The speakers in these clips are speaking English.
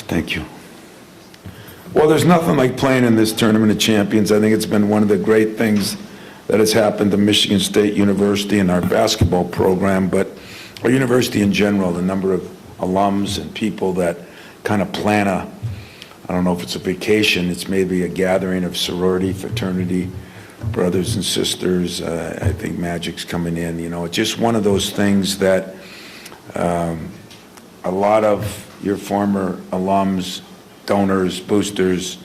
Thank you. Well, there's nothing like playing in this Tournament of Champions. I think it's been one of the great things that has happened to Michigan State University and our basketball program, but our university in general, the number of alums and people that kind of plan I don't know if it's a vacation, it's maybe a gathering of sorority, fraternity, brothers and sisters. I think Magic's coming in. You know, it's just one of those things that a lot of your former alums, donors, boosters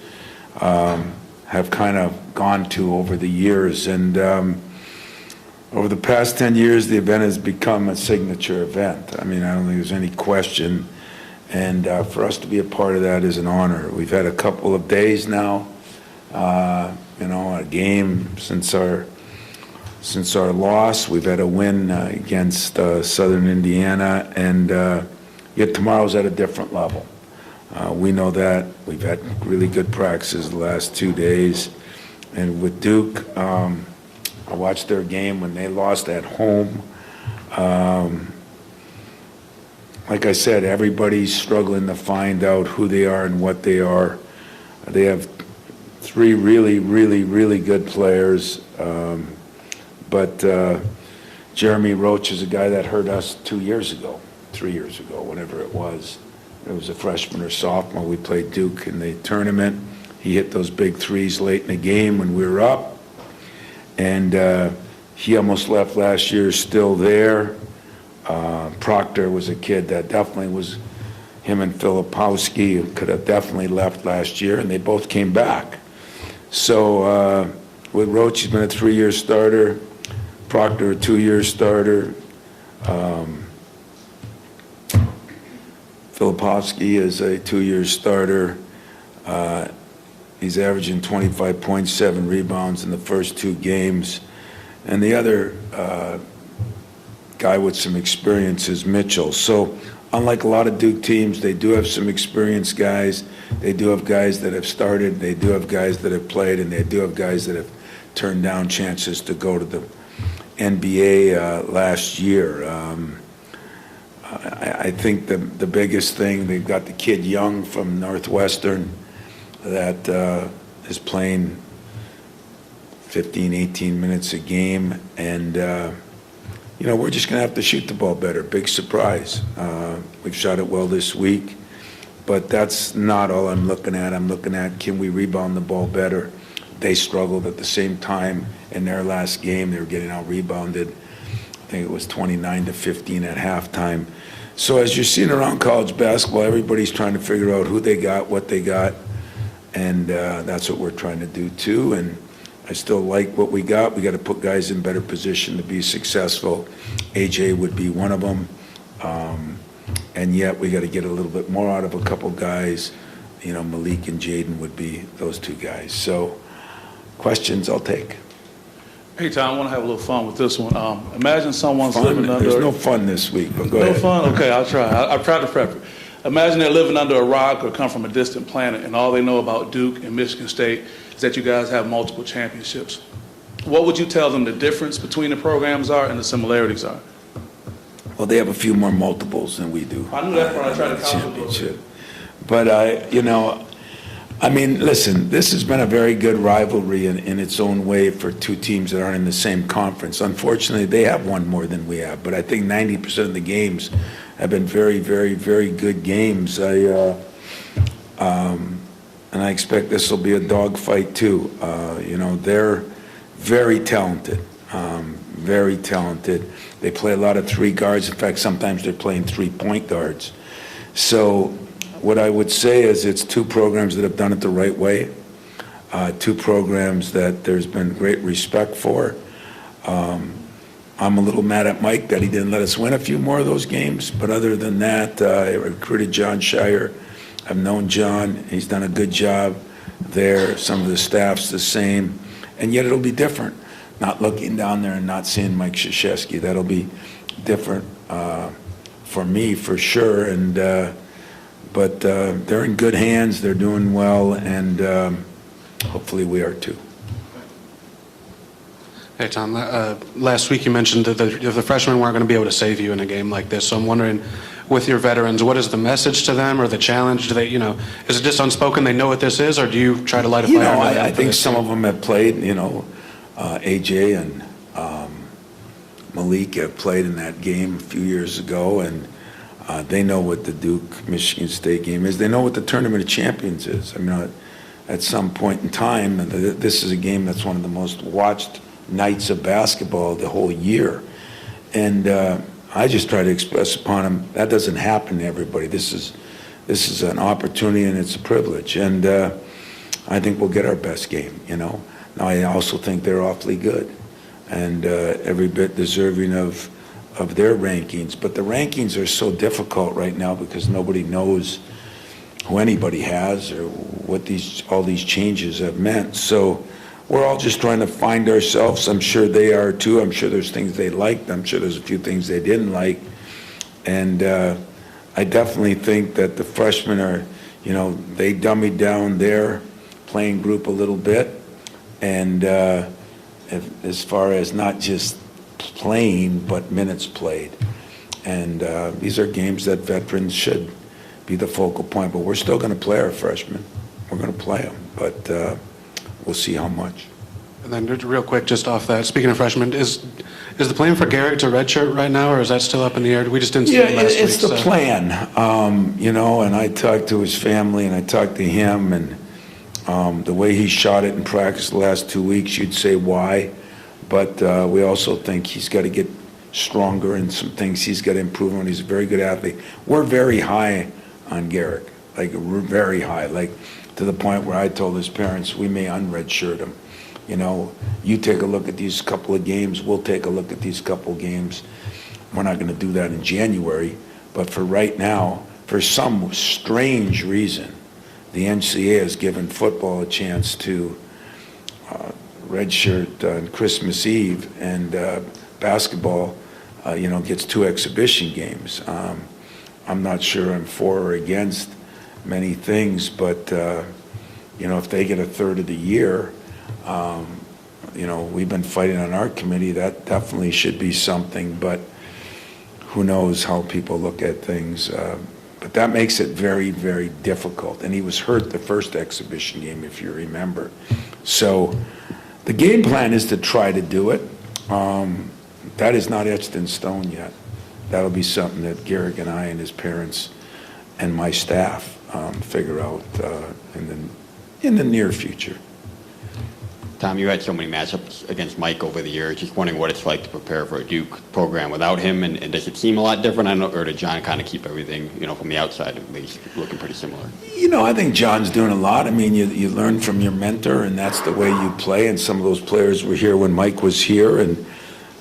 have kind of gone to over the years. And over the past 10 years, the event has become a signature event. I mean, I don't think there's any question. And for us to be a part of that is an honor. We've had a couple of days now, you know, a game since our loss. We've had a win against Southern Indiana, and yet tomorrow's at a different level. We know that. We've had really good practices the last 2 days. And with Duke, I watched their game when they lost at home. Like I said, everybody's struggling to find out who they are and what they are. They have three really, really, really good players. But Jeremy Roach is a guy that hurt us 2 years ago, 3 years ago, whatever it was. It was a freshman or sophomore. We played Duke in the tournament. He hit those big threes late in the game when we were up. And he almost left last year, still there. Proctor was a kid that definitely was, him and Filipowski could have definitely left last year, and they both came back. So with Roach, he's been a 3-year starter. Proctor, a 2-year starter. Filipowski is a 2-year starter. He's averaging 25.7 rebounds in the first 2 games. And the other guy with some experience is Mitchell. So unlike a lot of Duke teams, they do have some experienced guys. They do have guys that have started. They do have guys that have played, and they do have guys that have turned down chances to go to the NBA last year. I think the biggest thing, they've got the kid Young from Northwestern that is playing 15, 18 minutes a game, and you know, we're just going to have to shoot the ball better. Big surprise. We've shot it well this week, but that's not all I'm looking at. I'm looking at, can we rebound the ball better? They struggled at the same time in their last game. They were getting out-rebounded. I think it was 29-15 at halftime. So as you're seeing around college basketball, everybody's trying to figure out who they got, what they got, and that's what we're trying to do too. And I still like what we got. We got to put guys in better position to be successful. AJ would be one of them. And yet we got to get a little bit more out of a couple guys. You know, Malik and Jaden would be those 2 guys. So questions I'll take. Hey, Tom, I want to have a little fun with this one. Imagine someone's living under... There's no fun this week, but go ahead. No fun? Okay, I'll try. I've tried to prep it. Imagine they're living under a rock or come from a distant planet, and all they know about Duke and Michigan State is that you guys have multiple championships. What would you tell them the difference between the programs are and the similarities are? Well, they have a few more multiples than we do. I knew that when I tried to count championship. But, you know, I mean, listen, this has been a very good rivalry in its own way for 2 teams that aren't in the same conference. Unfortunately, they have won more than we have, but I think 90% of the games have been very, very, very good games. And I expect this will be a dogfight too. You know, they're very talented, very talented. They play a lot of 3 guards. In fact, sometimes they're playing 3-point guards. So what I would say is it's 2 programs that have done it the right way, 2 programs that there's been great respect for. I'm a little mad at Mike that he didn't let us win a few more of those games, but other than that, I recruited John Shire. I've known John. He's done a good job there. Some of the staff's the same, and yet it'll be different. Not looking down there and not seeing Mike Krzyzewski. That'll be different for me, for sure. And but they're in good hands. They're doing well, and hopefully we are too. Hey, Tom, last week you mentioned that the freshmen weren't going to be able to save you in a game like this. So I'm wondering, with your veterans? What is the message to them or the challenge? Do they, is it just unspoken, they know what this is, or do you try to light a fire under them I for think this? some of them have played, AJ and Malik have played in that game a few years ago, and they know what the Duke-Michigan State game is. They know what the Tournament of Champions is. I mean, at some point in time, this is a game that's one of the most watched nights of basketball the whole year. And I just try to express upon them, that doesn't happen to everybody. This is an opportunity and it's a privilege. And I think we'll get our best game, Now, I also think they're awfully good and every bit deserving of their rankings. But the rankings are so difficult right now because nobody knows who anybody has or what all these changes have meant. So we're all just trying to find ourselves. I'm sure they are too. I'm sure there's things they liked. I'm sure there's a few things they didn't like. And I definitely think that the freshmen are, they dummied down their playing group a little bit. And as far as not just playing, but minutes played. And these are games that veterans should be the focal point. But we're still going to play our freshmen. We're going to play them. But we'll see how much. And then real quick, just off that, speaking of freshmen, is the plan for Garrett to redshirt right now, or is that still up in the air? We just didn't see it last week. It's the plan, and I talked to his family, and I talked to him, and the way he shot it in practice the last 2 weeks, you'd say why, but we also think he's got to get stronger in some things he's got to improve on. He's a very good athlete. We're very high on Garrett, we're very high, to the point where I told his parents we may unredshirt him. You take a look at these couple of games, we'll take a look at these couple of games. We're not going to do that in January, but for right now, for some strange reason, the NCAA has given football a chance to redshirt on Christmas Eve, and basketball, gets 2 exhibition games. I'm not sure I'm for or against many things, but if they get a third of the year, we've been fighting on our committee. That definitely should be something, but who knows how people look at things. But that makes it very, very difficult. And he was hurt the first exhibition game, if you remember. So the game plan is to try to do it. That is not etched in stone yet. That'll be something that Garrick and I and his parents and my staff figure out in the near future. Tom, you had so many matchups against Mike over the years. Just wondering what it's like to prepare for a Duke program without him, and does it seem a lot different? I know, or did John kind of keep everything, from the outside at least, looking pretty similar? I think John's doing a lot. I mean, you learn from your mentor, and that's the way you play. And some of those players were here when Mike was here, and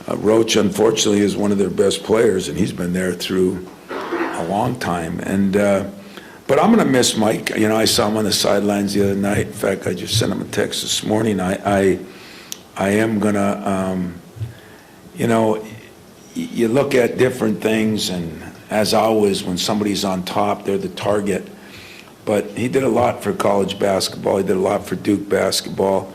Roach, unfortunately, is one of their best players, and he's been there through a long time. And but I'm going to miss Mike. I saw him on the sidelines the other night. In fact, I just sent him a text this morning. I am going to, you look at different things, and as always, when somebody's on top, they're the target. But he did a lot for college basketball. He did a lot for Duke basketball.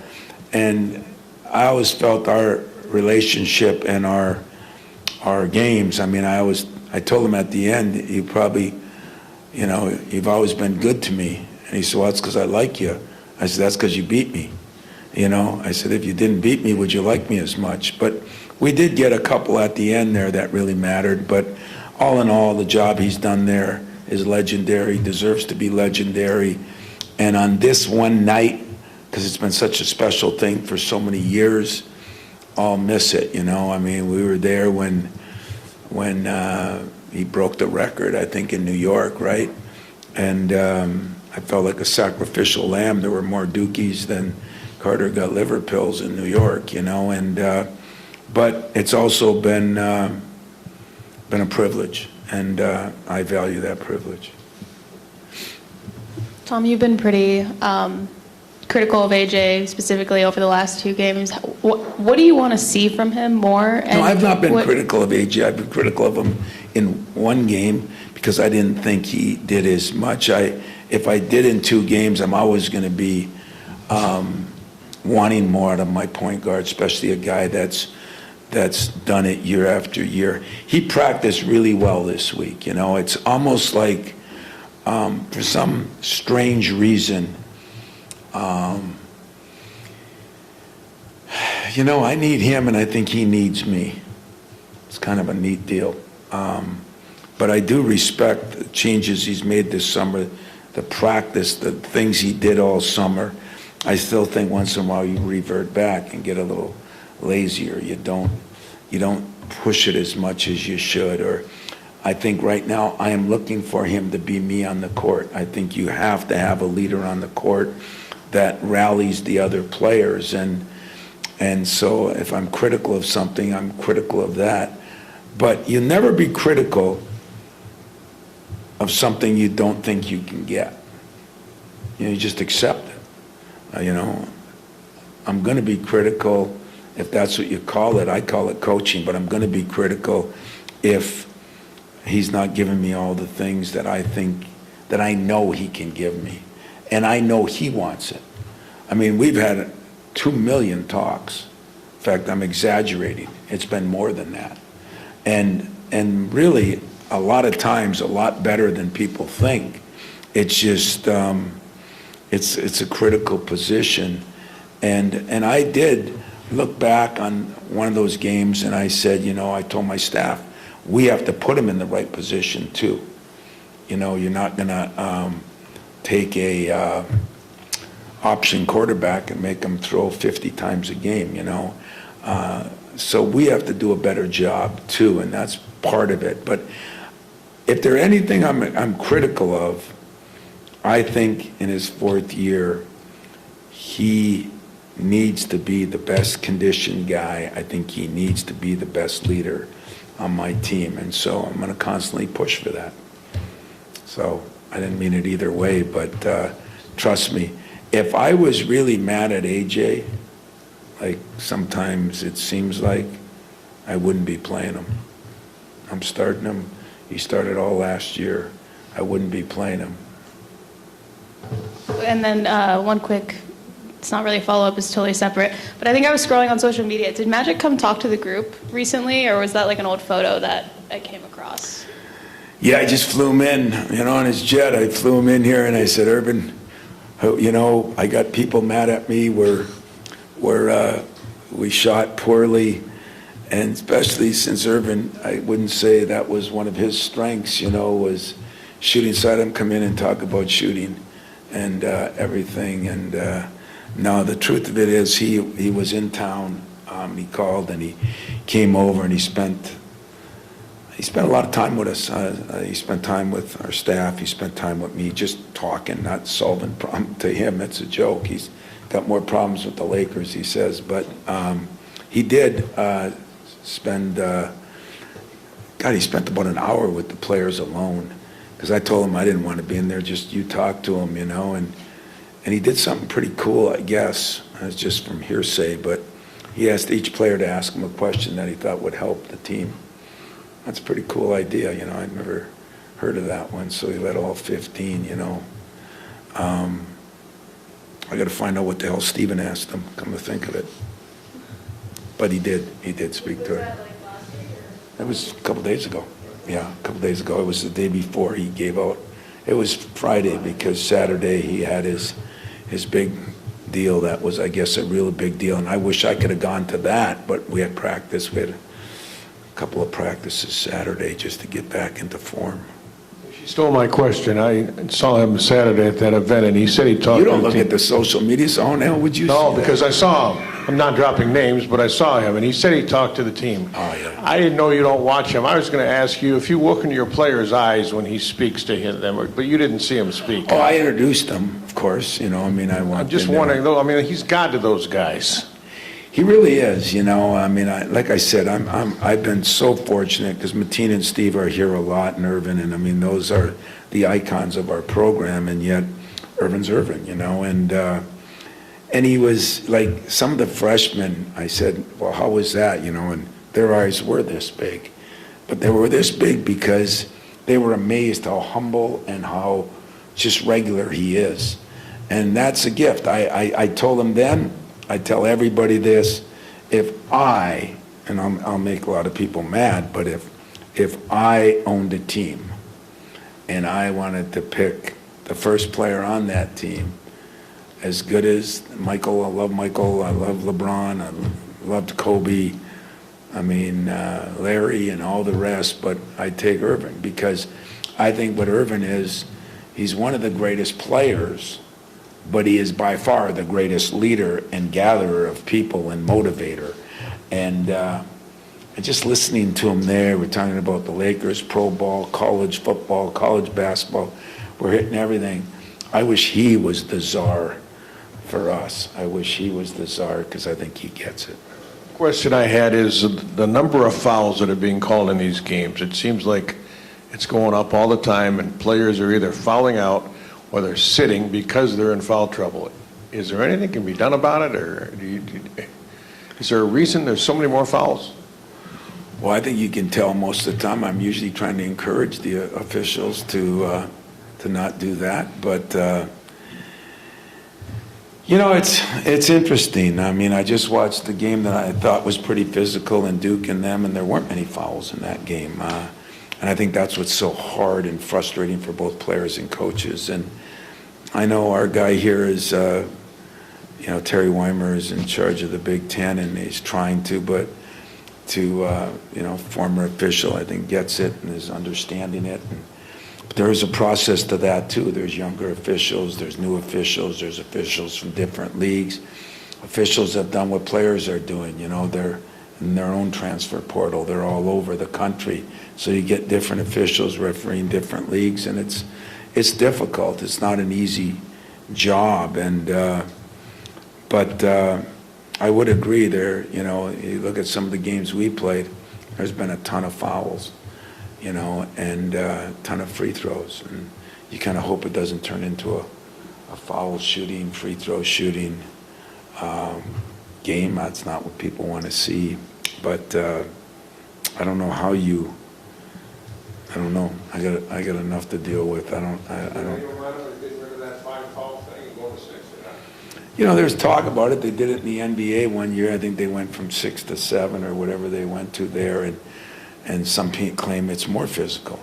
And I always felt our relationship and our games, I told him at the end, you probably, you've always been good to me. And he said, well, that's because I like you. I said, that's because you beat me. I said, if you didn't beat me, would you like me as much? But we did get a couple at the end there that really mattered. But all in all, the job he's done there is legendary, deserves to be legendary. And on this one night, because it's been such a special thing for so many years, I'll miss it, we were there when he broke the record, I think, in New York, right? And I felt like a sacrificial lamb. There were more Dukies than Carter got liver pills in New York, and but it's also been a privilege, and I value that privilege. Tom, you've been pretty critical of AJ specifically over the last 2 games. What do you want to see from him more? No, I've not been critical of AJ. I've been critical of him in one game because I didn't think he did as much. If I did in 2 games, I'm always going to be wanting more out of my point guard, especially a guy that's that's done it year after year. He practiced really well this week, you know. It's almost like, for some strange reason, you know, I need him and I think he needs me. It's kind of a neat deal. But I do respect the changes he's made this summer, the practice, the things he did all summer. I still think once in a while you revert back and get a little lazier. You don't push it as much as you should. Or I think right now I am looking for him to be me on the court. I think you have to have a leader on the court that rallies the other players. And so if I'm critical of something, I'm critical of that. But you never be critical of something you don't think you can get. You just accept it. You know, I'm going to be critical if that's what you call it. I call it coaching, but I'm going to be critical if he's not giving me all the things that I think, that I know he can give me. And I know he wants it. I mean, we've had 2 million talks. In fact, I'm exaggerating. It's been more than that. And really, a lot of times, a lot better than people think. It's just, it's a critical position. And I did look back on one of those games and I said, you know, I told my staff, we have to put him in the right position too. You know, you're not gonna take a option quarterback and make him throw 50 times a game, you know. So we have to do a better job too, and that's part of it. But if there's anything I'm critical of, I think in his 4th year, he needs to be the best conditioned guy. I think he needs to be the best leader on my team, and so I'm going to constantly push for that. So I didn't mean it either way, but trust me, if I was really mad at AJ, like sometimes it seems like, I wouldn't be playing him. I'm starting him. He started all last year. I wouldn't be playing him. And then one quick, it's not really a follow-up, it's totally separate, but I think I was scrolling on social media. Did Magic come talk to the group recently, or was that like an old photo that I came across? Yeah, I just flew him in, you know, on his jet. I flew him in here and I said, Urban, you know, I got people mad at me where we shot poorly, and especially since Urban, I wouldn't say that was one of his strengths, you know, was shooting. So I had him come in and talk about shooting and everything. And no, the truth of it is he was in town. He called and he came over and he spent a lot of time with us. He spent time with our staff. He spent time with me, just talking, not solving problems. To him, it's a joke. He's got more problems with the Lakers, he says. But he did spend, he spent about an hour with the players alone. Because I told him I didn't want to be in there, just you talk to him, you know. And he did something pretty cool, I guess. It's just from hearsay, but he asked each player to ask him a question that he thought would help the team. That's a pretty cool idea, you know. I'd never heard of that one, so he let all 15, you know. I got to find out what the hell Steven asked him, come to think of it. But he did speak to her. That was a couple days ago. Yeah, a couple days ago. It was the day before he gave out. It was Friday because Saturday he had his big deal. That was, I guess, a real big deal. And I wish I could have gone to that, but we had practice. We had a couple of practices Saturday just to get back into form. She stole my question. I saw him Saturday at that event, and he said he talked to the team. You don't look at the social media, so how the hell would you No, see because that? I saw him. I'm not dropping names, but I saw him, and he said he talked to the team. Oh, yeah. I didn't know you don't watch him. I was going to ask you if you look into your player's eyes when he speaks to them, but you didn't see him speak. Oh, I introduced him, of course. You know, I mean, I want. I'm just wondering, though. I mean, he's God to those guys. He really is, you know. I mean, like I said, I've been so fortunate because Matina and Steve are here a lot, and Irvin, and I mean, those are the icons of our program, and yet Irvin's Irvin, you know. And he was like, some of the freshmen, I said, well, how was that, you know? And their eyes were this big, but they were this big because they were amazed how humble and how just regular he is, and that's a gift. I told him then. I tell everybody this, if I and I'll make a lot of people mad, but if I owned a team and I wanted to pick the first player on that team, as good as Michael, I love LeBron, I loved Kobe, I mean, Larry and all the rest, but I'd take Irvin because I think what Irvin is, he's one of the greatest players, but he is by far the greatest leader and gatherer of people and motivator. And just listening to him there, we're talking about the Lakers, pro ball, college football, college basketball, we're hitting everything. I wish he was the czar for us. I wish he was the czar because I think he gets it. Question I had is the number of fouls that are being called in these games. It seems like it's going up all the time, and players are either fouling out or they're sitting because they're in foul trouble. Is there anything that can be done about it, or is there a reason there's so many more fouls? Well, I think you can tell most of the time. I'm usually trying to encourage the officials to not do that, but you know, it's interesting. I mean, I just watched the game that I thought was pretty physical in Duke and them, and there weren't many fouls in that game. And I think that's what's so hard and frustrating for both players and coaches. And I know our guy here is, you know, Terry Weimer is in charge of the Big Ten, and he's trying to, but you know, former official, I think, gets it and is understanding it. And there is a process to that, too. There's younger officials, there's new officials, there's officials from different leagues. Officials have done what players are doing, you know, they're in their own transfer portal. They're all over the country. So you get different officials refereeing different leagues, and it's difficult. It's not an easy job. And but I would agree there, you know, you look at some of the games we played, there's been a ton of fouls, you know, and a ton of free throws. And you kind of hope it doesn't turn into a foul shooting, free throw shooting game. That's not what people want to see. But I don't know how you. I don't know. I got enough to deal with. I don't. You know, there's talk about it. They did it in the NBA one year. I think they went from 6 to 7 or whatever they went to there, and some people claim it's more physical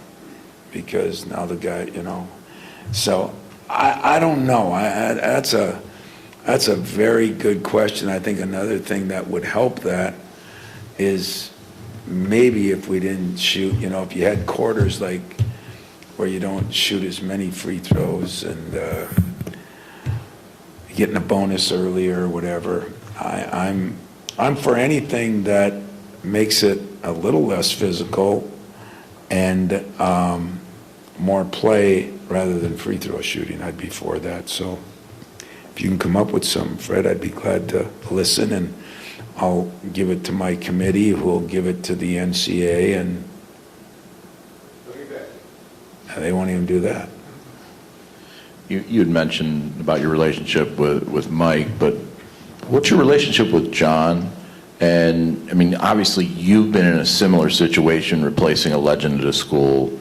because now the guy, you know. So I don't know. That's a very good question. I think another thing that would help that is maybe if we didn't shoot, you know, if you had quarters like where you don't shoot as many free throws and getting a bonus earlier or whatever. I'm for anything that makes it a little less physical and more play rather than free throw shooting. I'd be for that. So if you can come up with some, Fred, I'd be glad to listen, and I'll give it to my committee, who will give it to the NCAA, and they won't even do that. You had mentioned about your relationship with Mike, but what's your relationship with John? And, I mean, obviously you've been in a similar situation replacing a legend at a school.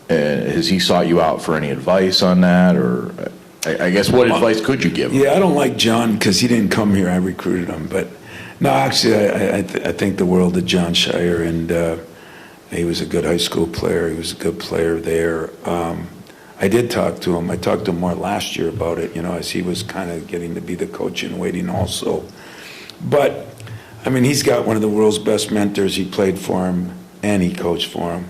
Has he sought you out for any advice on that? Or I guess what advice could you give him? Yeah, I don't like John because he didn't come here. I recruited him. But, no, actually, I think the world of John Shire, and he was a good high school player. He was a good player there. I did talk to him. I talked to him more last year about it, you know, as he was kind of getting to be the coach in waiting also. But, I mean, he's got one of the world's best mentors. He played for him and he coached for him.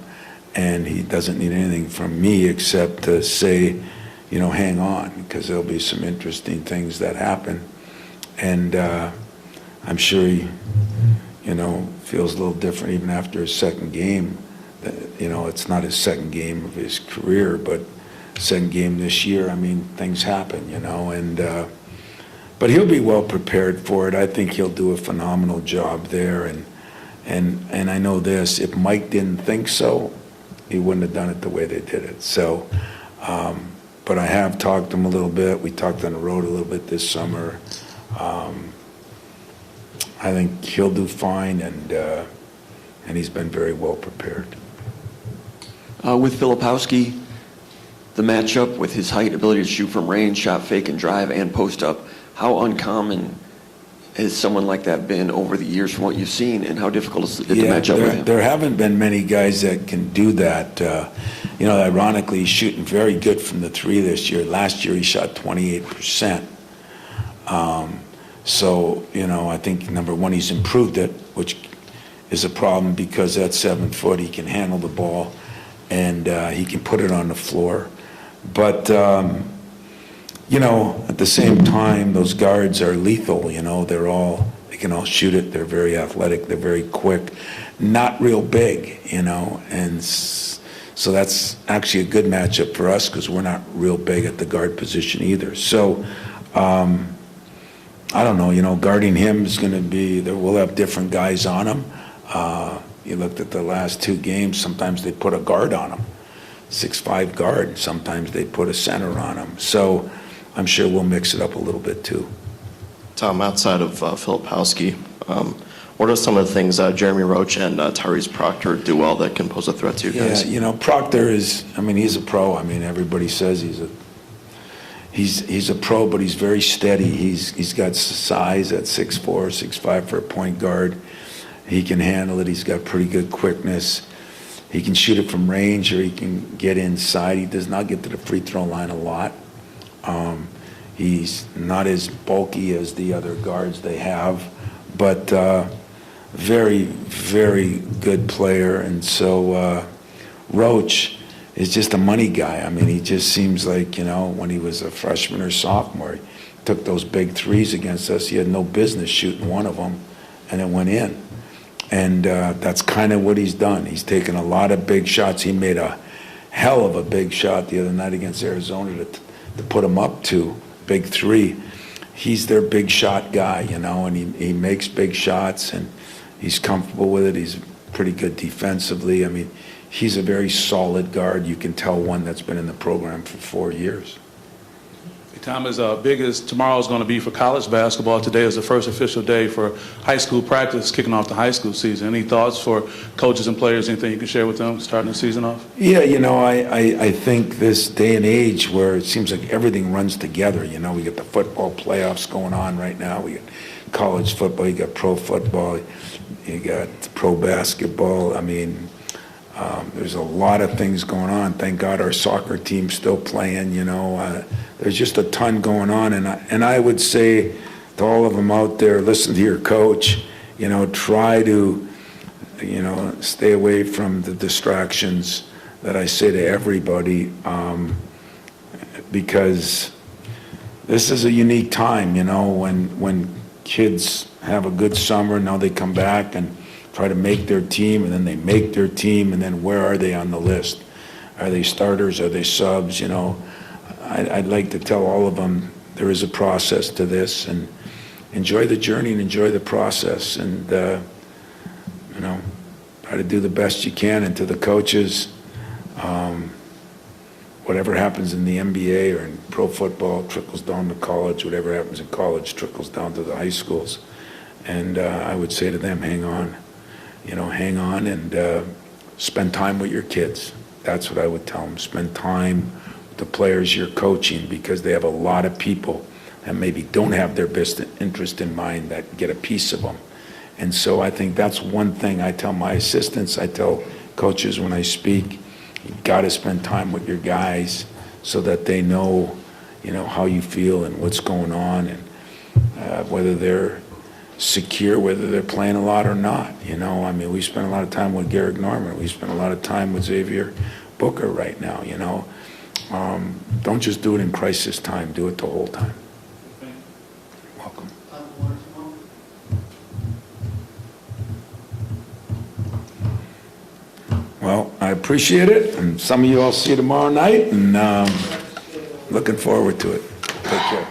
And he doesn't need anything from me except to say, you know, hang on, because there'll be some interesting things that happen. And I'm sure he, you know, feels a little different even after his second game. You know, it's not his second game of his career, but second game this year. I mean, things happen, you know, and but he'll be well prepared for it. I think he'll do a phenomenal job there, and I know this: if Mike didn't think so, he wouldn't have done it the way they did it. So, but I have talked to him a little bit. We talked on the road a little bit this summer. I think he'll do fine, and he's been very well prepared. With Filipowski, the matchup with his height, ability to shoot from range, shot fake and drive, and post up, how uncommon has someone like that been over the years from what you've seen, and how difficult is it to Yeah, match up with him? there haven't been many guys that can do that. Ironically, he's shooting very good from the three this year. Last year, he shot 28%. I think, number one, he's improved it, which is a problem because at 7 foot, he can handle the ball, and he can put it on the floor. But, at the same time, those guards are lethal, they can all shoot it. They're very athletic. They're very quick. Not real big, and so that's actually a good matchup for us because we're not real big at the guard position either. So, I don't know, guarding him is going to be, we'll have different guys on him. You looked at the last two games, sometimes they put a guard on him, 6'5" guard. Sometimes they put a center on him. So I'm sure we'll mix it up a little bit too. Tom, outside of Filipowski, what are some of the things Jeremy Roach and Tyrese Proctor do well that can pose a threat to you guys? Yeah, Proctor he's a pro. Everybody says he's a pro, but he's very steady. He's got size at 6'4", 6'5" for a point guard. He can handle it. He's got pretty good quickness. He can shoot it from range, or he can get inside. He does not get to the free throw line a lot. He's not as bulky as the other guards they have, but very, very good player. And so Roach is just a money guy. He just seems like, when he was a freshman or sophomore, he took those big threes against us. He had no business shooting one of them, and it went in. And that's kind of what he's done. He's taken a lot of big shots. He made a hell of a big shot the other night against Arizona to put him up to big three. He's their big shot guy, and he makes big shots, and he's comfortable with it. He's pretty good defensively. He's a very solid guard. You can tell one that's been in the program for 4 years. Tom, as big as tomorrow is going to be for college basketball, today is the first official day for high school practice, kicking off the high school season. Any thoughts for coaches and players, anything you can share with them starting the season off? Yeah, I think this day and age where it seems like everything runs together, we got the football playoffs going on right now. We got college football, you got pro football, you got pro basketball. There's a lot of things going on. Thank God our soccer team's still playing, There's just a ton going on, and I would say to all of them out there, listen to your coach, try to, stay away from the distractions that I say to everybody, because this is a unique time, when kids have a good summer, now they come back and try to make their team, and then they make their team, and then where are they on the list? Are they starters? Are they subs? I'd like to tell all of them there is a process to this, and enjoy the journey and enjoy the process, and try to do the best you can. And to the coaches, whatever happens in the NBA or in pro football trickles down to college. Whatever happens in college trickles down to the high schools. And I would say to them, hang on, hang on, and spend time with your kids. That's what I would tell them. Spend time with the players you're coaching, because they have a lot of people that maybe don't have their best interest in mind that get a piece of them. And so I think that's one thing I tell my assistants, I tell coaches when I speak, you've got to spend time with your guys so that they know, how you feel and what's going on, and whether they're secure, whether they're playing a lot or not. We spend a lot of time with Garrick Norman. We spend a lot of time with Xavier Booker right now, Don't just do it in crisis time. Do it the whole time. Welcome. Well, I appreciate it, and some of you I'll see tomorrow night, and looking forward to it. Take care.